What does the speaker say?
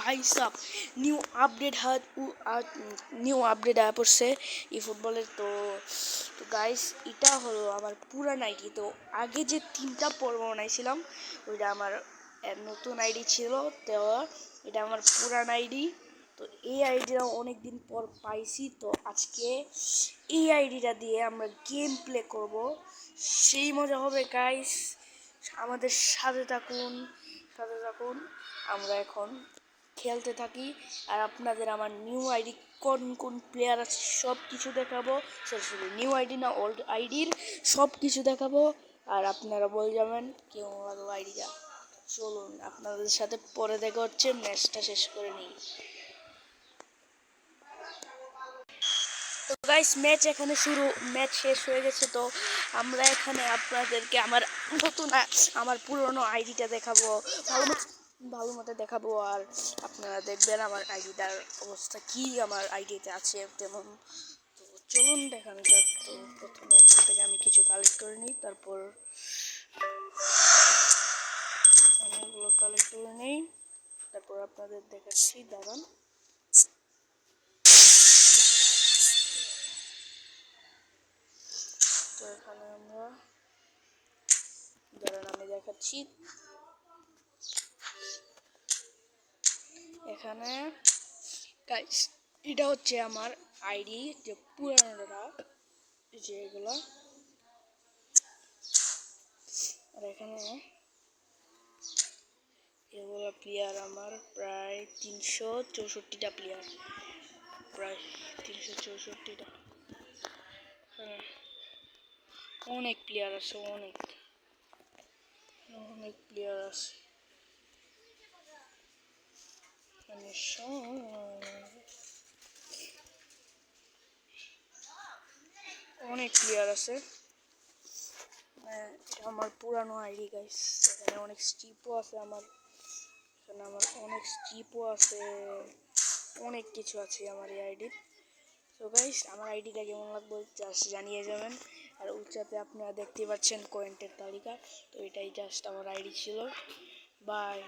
भाई साहब new update আয়া পড়ছে এই ফুটবলের। তো গাইস এটা হলো আমার পুরান আইডি। তো আগে যে 3টা পর্ব বানাইছিলাম ওইটা আমার নতুন আইডি ছিল। তো এটা আমার পুরান আইডি। তো এই আইডিটা অনেক দিন পর পাইছি। তো আজকে এই আইডিটা দিয়ে আমরা গেম প্লে করব, সেই মজা হবে গাইস। আমাদের সাথে থাকুন। আমরা এখন খেলতে থাকি আর আপনাদের আমার নিউ আইডি কোন কোন প্লেয়ার আছে সব কিছু দেখাবো। সরাসরি নিউ আইডি না ওল্ড আইডির সব কিছু দেখাবো। আর আপনারা বলে যাবেন কেমন লাগলো আইডিটা। চলুন আপনাদের সাথে পরে দেখা হচ্ছে, ম্যাচটা শেষ করে নিই। তো গাইস ম্যাচ শেষ হয়ে গেছে। তো আমরা এখানে আপনাদেরকে আমার পুরনো আইডিটা দেখাবো, ভালো মতো দেখাবো। আর আপনারা দেখবেন আমার আইডিটার অবস্থা কি আমার আইডিতে আছে তেমন। তো চলুন দেখানো যাক। তো প্রথমে এখান থেকে আমি কিছু কালেক্ট করে নিই, তারপর অনেকগুলো কালেক্ট করে নিই, তারপর আপনাদের দেখাচ্ছি, দাঁড়ান। তো এখানে আমি দেখাচ্ছি। এখানে গাইস এটা হচ্ছে আমার আইডি, যে পুরানোটা যেগুলো। আর এখানে এগুলো প্লেয়ার আমার প্রায় 364টা প্লেয়ার, প্রায় 364টা। হ্যাঁ, অনেক প্লেয়ার আছে, অনেক প্লেয়ার আছে। অনেক প্লেয়ার আছে। এটা আমার পুরানো আইডি গাইস। এখানে অনেক স্টিপও আছে অনেক কিছু আছে আমার এই আইডি। তো গাইস আমার আইডিটা কেমন লাগবে জাস্ট জানিয়ে যাবেন। আর উচ্চাতে আপনারা দেখতে পাচ্ছেন কয়েন্টের তালিকা। তো এটাই জাস্ট আমার আইডি ছিল। বাই।